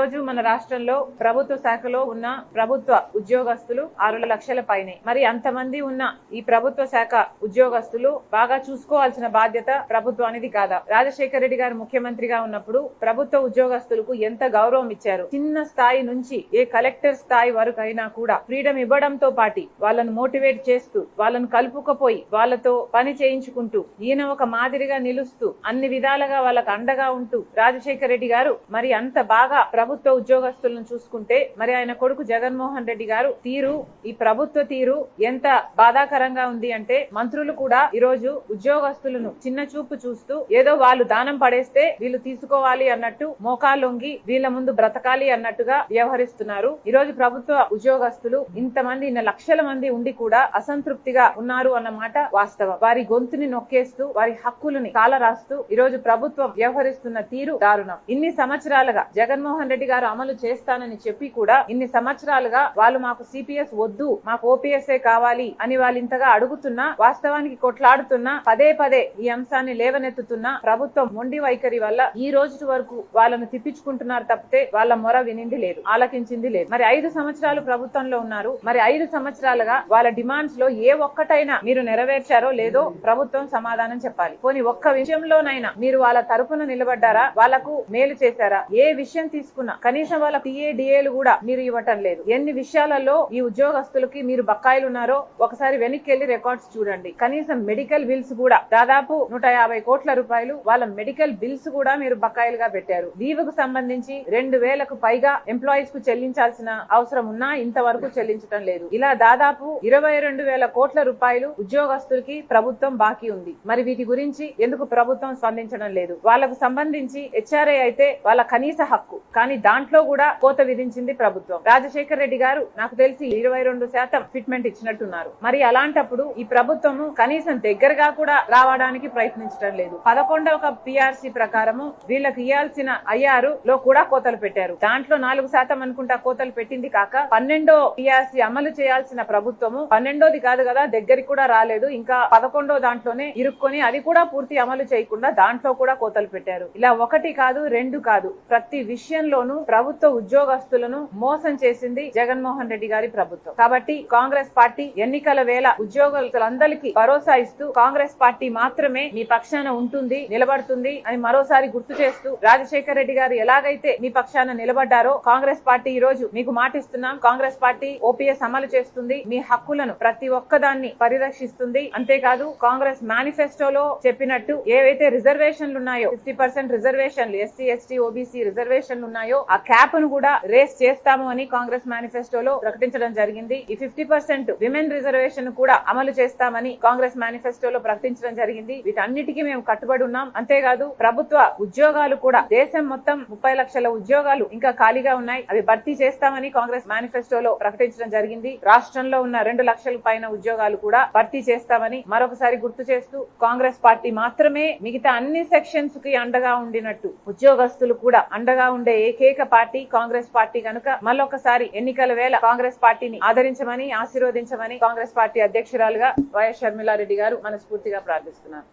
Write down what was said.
రోజు మన రాష్ట్రంలో ప్రభుత్వ శాఖలో ఉన్న ప్రభుత్వ ఉద్యోగస్తులు 6 లక్షల పైనే. మరి అంతమంది ఉన్న ఈ ప్రభుత్వ శాఖ ఉద్యోగస్తులు బాగా చూసుకోవాల్సిన బాధ్యత ప్రభుత్వానిది కాదా? రాజశేఖర రెడ్డి గారు ముఖ్యమంత్రిగా ఉన్నప్పుడు ప్రభుత్వ ఉద్యోగస్తులకు ఎంత గౌరవం ఇచ్చారు. చిన్న స్థాయి నుంచి ఏ కలెక్టర్ స్థాయి వరకు అయినా కూడా ఫ్రీడమ్ ఇవ్వడంతో పాటు వాళ్ళను మోటివేట్ చేస్తూ వాళ్ళను కలుపుకపోయి వాళ్ళతో పని చేయించుకుంటూ ఈయన ఒక మాదిరిగా నిలుస్తూ అన్ని విధాలుగా వాళ్ళకు అండగా ఉంటూ రాజశేఖర రెడ్డి గారు మరి అంత బాగా ప్రభుత్వ ఉద్యోగస్తులను చూసుకుంటే మరి ఆయన కొడుకు జగన్మోహన్ రెడ్డి గారు తీరు, ఈ ప్రభుత్వ తీరు ఎంత బాధాకరంగా ఉంది అంటే మంత్రులు కూడా ఈ రోజు ఉద్యోగస్తులను చిన్న చూపు చూస్తూ ఏదో వాళ్ళు దానం పడేస్తే వీళ్ళు తీసుకోవాలి అన్నట్టు మోకాళ్ళొంగి వీళ్ళ ముందు బ్రతకాలి అన్నట్టుగా వ్యవహరిస్తున్నారు. ఈ రోజు ప్రభుత్వ ఉద్యోగస్తులు ఇంతమంది లక్షల మంది ఉండి కూడా అసంతృప్తిగా ఉన్నారు అన్నమాట వాస్తవం. వారి గొంతుని నొక్కేస్తూ వారి హక్కులని కాలరాస్తూ ఈ రోజు ప్రభుత్వం వ్యవహరిస్తున్న తీరు దారుణం. ఇన్ని సంవత్సరాలుగా జగన్మోహన్ రెడ్డి గారు అమలు చేస్తానని చెప్పి కూడా ఇన్ని సంవత్సరాలుగా వాళ్ళు మాకు సిపిఎస్ వద్దు, మాకు ఓపీఎస్ఏ కావాలి అని వాళ్ళు ఇంతగా అడుగుతున్నా, వాస్తవానికి కొట్లాడుతున్నా, పదే పదే ఈ అంశాన్ని లేవనెత్తుతున్నా ప్రభుత్వం మొండి వైఖరి వల్ల ఈ రోజు వరకు వాళ్ళను తిప్పించుకుంటున్నారు తప్పితే వాళ్ళ మొర వినింది లేదు, ఆలకించింది లేదు. మరి 5 సంవత్సరాలు ప్రభుత్వంలో ఉన్నారు. మరి 5 సంవత్సరాలుగా వాళ్ళ డిమాండ్స్ లో ఏ ఒక్కటైనా మీరు నెరవేర్చారో లేదో ప్రభుత్వం సమాధానం చెప్పాలి. పోనీ ఒక్క విషయంలోనైనా మీరు వాళ్ళ తరపున నిలబడ్డారా? వాళ్లకు మేలు చేశారా? ఏ విషయం తీసుకున్నా కనీసం వాళ్ళ టీఏ-డిఏలు కూడా మీరు ఇవ్వటం లేదు. ఎన్ని విషయాలలో ఈ ఉద్యోగస్తులకి మీరు బకాయిలు ఉన్నారో ఒకసారి వెనక్కి వెళ్లి రికార్డ్స్ చూడండి. కనీసం మెడికల్ బిల్స్ కూడా దాదాపు 150 కోట్ల రూపాయలు వాళ్ళ మెడికల్ బిల్స్ కూడా మీరు బకాయిలుగా పెట్టారు. లీవ్ కు సంబంధించి 2000కు పైగా ఎంప్లాయీస్ కు చెల్లించాల్సిన అవసరం ఉన్నా ఇంతవరకు చెల్లించడం లేదు. ఇలా దాదాపు 22,000 కోట్ల రూపాయలు ఉద్యోగస్తులకి ప్రభుత్వం బాకీ ఉంది. మరి వీటి గురించి ఎందుకు ప్రభుత్వం స్పందించడం లేదు? వాళ్ళకు సంబంధించి హెచ్ఆర్ఏ అయితే వాళ్ళ కనీస హక్కు, కానీ దాంట్లో కూడా కోత విధించింది ప్రభుత్వం. రాజశేఖర రెడ్డి గారు నాకు తెలిసి 22% ఫిట్మెంట్ ఇచ్చినట్టున్నారు. మరి అలాంటప్పుడు ఈ ప్రభుత్వము కనీసం దగ్గరగా కూడా రావడానికి ప్రయత్నించడం లేదు. 11వ పిఆర్సీ ప్రకారము వీళ్ళకి ఇవ్వాల్సిన ఐఆర్ లో కూడా కోతలు పెట్టారు. దాంట్లో 4% అనుకుంటా కోతలు పెట్టింది కాక 12వ పిఆర్సీ అమలు చేయాల్సిన ప్రభుత్వము 12వది కాదు కదా, దగ్గరికి కూడా రాలేదు. ఇంకా 11వ దాంట్లోనే ఇరుక్కొని అది కూడా పూర్తి అమలు చేయకుండా దాంట్లో కూడా కోతలు పెట్టారు. ఇలా 1 కాదు 2 కాదు, ప్రతి విషయంలోనూ ప్రభుత్వ ఉద్యోగస్తులను మోసం చేసింది జగన్మోహన్ రెడ్డి గారి ప్రభుత్వం. కాబట్టి కాంగ్రెస్ పార్టీ ఎన్నికల వేళ ఉద్యోగస్తులందరికీ భరోసా ఇస్తూ కాంగ్రెస్ పార్టీ మాత్రమే మీ పక్షాన ఉంటుంది, నిలబడుతుంది అని మరోసారి గుర్తు చేస్తూ రాజశేఖర రెడ్డి గారు ఎలాగైతే మీ పక్షాన నిలబడ్డారో కాంగ్రెస్ పార్టీ ఈ రోజు మీకు మాటిస్తున్నాం, కాంగ్రెస్ పార్టీ ఓపీఎస్ అమలు చేస్తుంది, మీ హక్కులను ప్రతి ఒక్కదాన్ని పరిరక్షిస్తుంది. అంతేకాదు కాంగ్రెస్ మేనిఫెస్టోలో చెప్పినట్టు ఏవైతే రిజర్వేషన్లు ఉన్నాయో 50% రిజర్వేషన్లు, ఎస్సీ ఎస్టీ ఓబీసీ రిజర్వేషన్లు ఉన్నాయో ఆ క్యాప్ ను కూడా రేస్ చేస్తాము అని కాంగ్రెస్ మేనిఫెస్టోలో ప్రకటించడం జరిగింది. ఈ 50% విమెన్ రిజర్వేషన్ కూడా అమలు చేస్తామని కాంగ్రెస్ మేనిఫెస్టోలో ప్రకటించడం జరిగింది. వీటన్నిటికీ మేము కట్టుబడి ఉన్నాం. అంతేకాదు ప్రభుత్వ ఉద్యోగాలు కూడా దేశం మొత్తం 30 లక్షల ఉద్యోగాలు ఇంకా ఖాళీగా ఉన్నాయి, అవి భర్తీ చేస్తామని కాంగ్రెస్ మేనిఫెస్టోలో ప్రకటించడం జరిగింది. రాష్ట్రంలో ఉన్న 2 లక్షల పైన ఉద్యోగాలు కూడా భర్తీ చేస్తామని మరొకసారి గుర్తు చేస్తూ కాంగ్రెస్ పార్టీ మాత్రమే మిగతా అన్ని సెక్షన్స్ కి అండగా ఉండినట్టు ఉద్యోగస్తులు కూడా అండగా ఉండే ఏకైక పార్టీ కాంగ్రెస్ పార్టీ కనుక మళ్ళొకసారి ఎన్నికల వేళ కాంగ్రెస్ పార్టీని ఆదరించమని, ఆశీర్వదించమని కాంగ్రెస్ పార్టీ అధ్యక్షురాలుగా వైఎస్ షర్మిలారెడ్డి గారు మనస్ఫూర్తిగా ప్రార్థిస్తున్నారు.